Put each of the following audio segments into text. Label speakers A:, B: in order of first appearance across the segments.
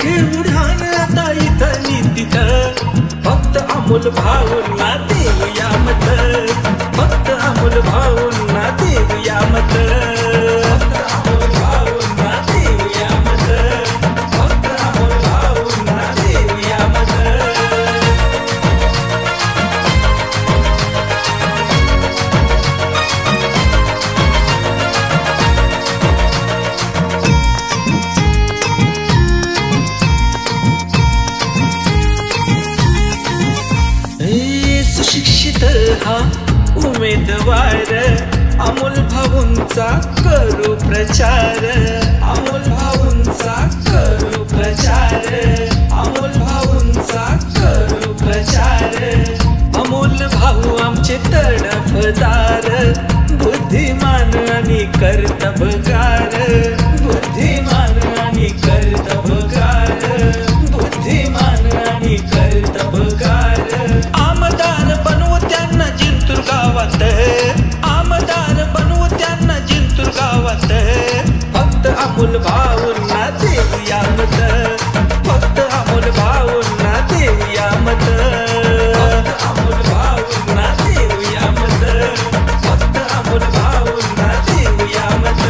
A: खेळ उड्हाण आता इथं नि तिथं फक्त अमोल भाऊंना देऊया मत फक्त अमोल भाऊंना देऊया मत फक्त अमोल भाऊंना देऊया मत फक्त अमोल भाऊंना देऊया मत सुशिक्षित हा उमेदवार अमोल भाऊंचा करू प्रचार अमोल भाऊंचा करू प्रचार अमोल भाऊंचा करू प्रचार अमोल भाऊ आमचे तडफदार बुद्धिमान आणि कर्तबगार बुद्धिमान आणि कर्तबगार बुद्धिमान आणि कर्तबगार आमदार बनवू त्यांना जिंतूर गावात आमदार बनवू त्यांना जिंतूर गावात फक्त अमोल भाऊंना देऊया मत फक्त अमोल भाऊंना देऊया मत फक्त अमोल भाऊंना देऊया मत फक्त अमोल भाऊंना देऊया मत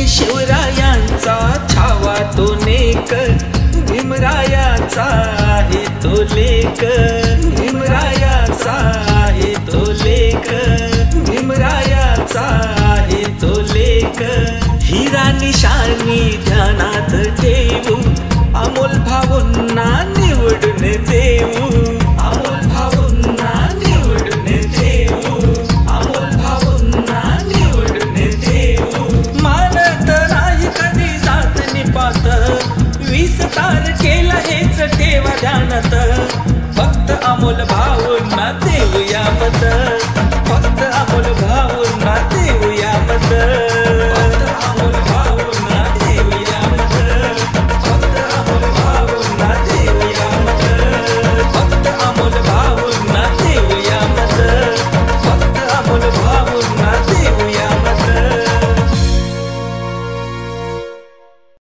A: शिवरायांचा छावा तो नेक भीमरायाचा आहे तो लेख भीमरायाचा आहे तो लेख भीमरायाचा आहे तो लेख हिरा निशाणी ध्यानात ठेवू अमोल भाऊंना निवडून देऊ अमोल भाऊंना निवडून देऊ अमोल भाऊंना निवडून देऊ मानत नाही कधी जात निपात 20 तारखेला हेच ठेवा ध्यानात फक्त अमोल